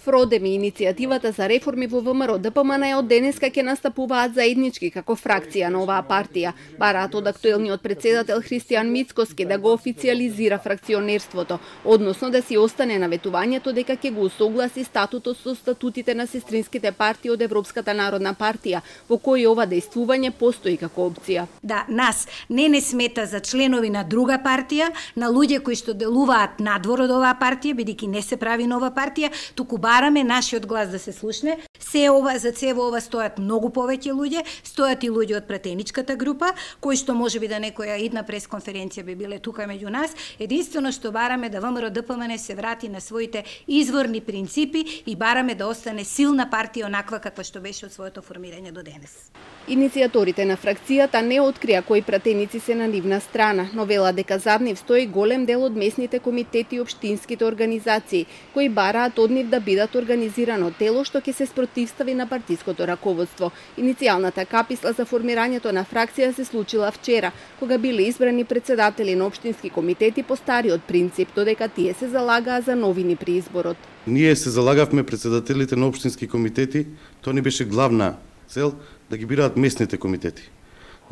Фродем и иницијативата за реформи во ВМРО ДПМН од денеска ќе настапуваат заеднички како фракција на оваа партија. Бараат од актуелниот председател Христијан Мицкоски да го официализира фракционерството, односно да си остане наветувањето дека ќе го усогласи статутот со статутите на сестринските партии од Европската народна партија, во кои ова дејствување постои како опција. Да, нас не смета за членови на друга партија, на луѓе кои што делуваат надвор од оваа партија, бидејќи не се прави нова партија, туку бараме нашиот глас да се слушне. За цево ова стојат многу повеќе луѓе, стојат и луѓе од пратеничката група, кои што можеби да некоја идна пресконференција би биле тука меѓу нас. Единствено што бараме да ВМРО ДПМН се врати на своите изворни принципи и бараме да остане силна партија онаква каква што беше од своето формирање до денес. Иницијаторите на фракцијата не открија кои пратеници се на нивна страна, но вела дека зад нив стои голем дел од местните комитети и општинските организации, кои бараат од нив да бидат организирано тело што ќе се спротивстави на партиското раководство. Иницијалната каписла за формирањето на фракција се случила вчера, кога биле избрани председатели на општински комитети по стариот принцип, додека тие се залагаа за новини при изборот. Ние се залагавме председателите на општински комитети, тоа не беше главна цел да ги бираат местните комитети.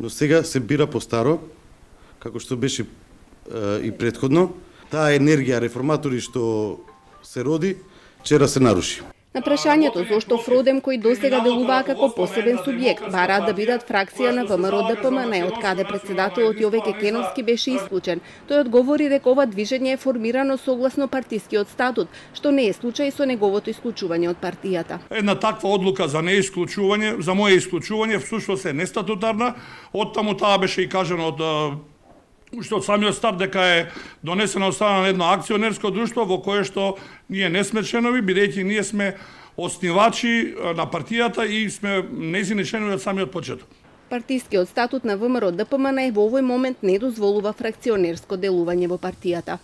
Но сега се бира по старо, како што беше и предходно. Таа енергија реформатори што се роди, вчера се наруши. На прашањето зошто Фродем, кои досега делуваа како посебен субјект, бараат да бидат фракција на ВМРО ДПМН, од каде председателот Јове Кекеновски беше исклучен. Тој одговори дека ова движење е формирано согласно партискиот статут, што не е случај со неговото исклучување од партијата. Една таква одлука за неисклучување, за моје исклучување, всушност е нестатутарна. Оттаму таа беше и кажано уште од самиот старт дека е донесена од страна на едно акционерско друштво во кое што ние не сме членови, бидејќи ние сме оснивачи на партијата и сме нејзини членови од самиот почеток. Партискиот статут на ВМРО ДПМН во овој момент не дозволува фракционерско делување во партијата.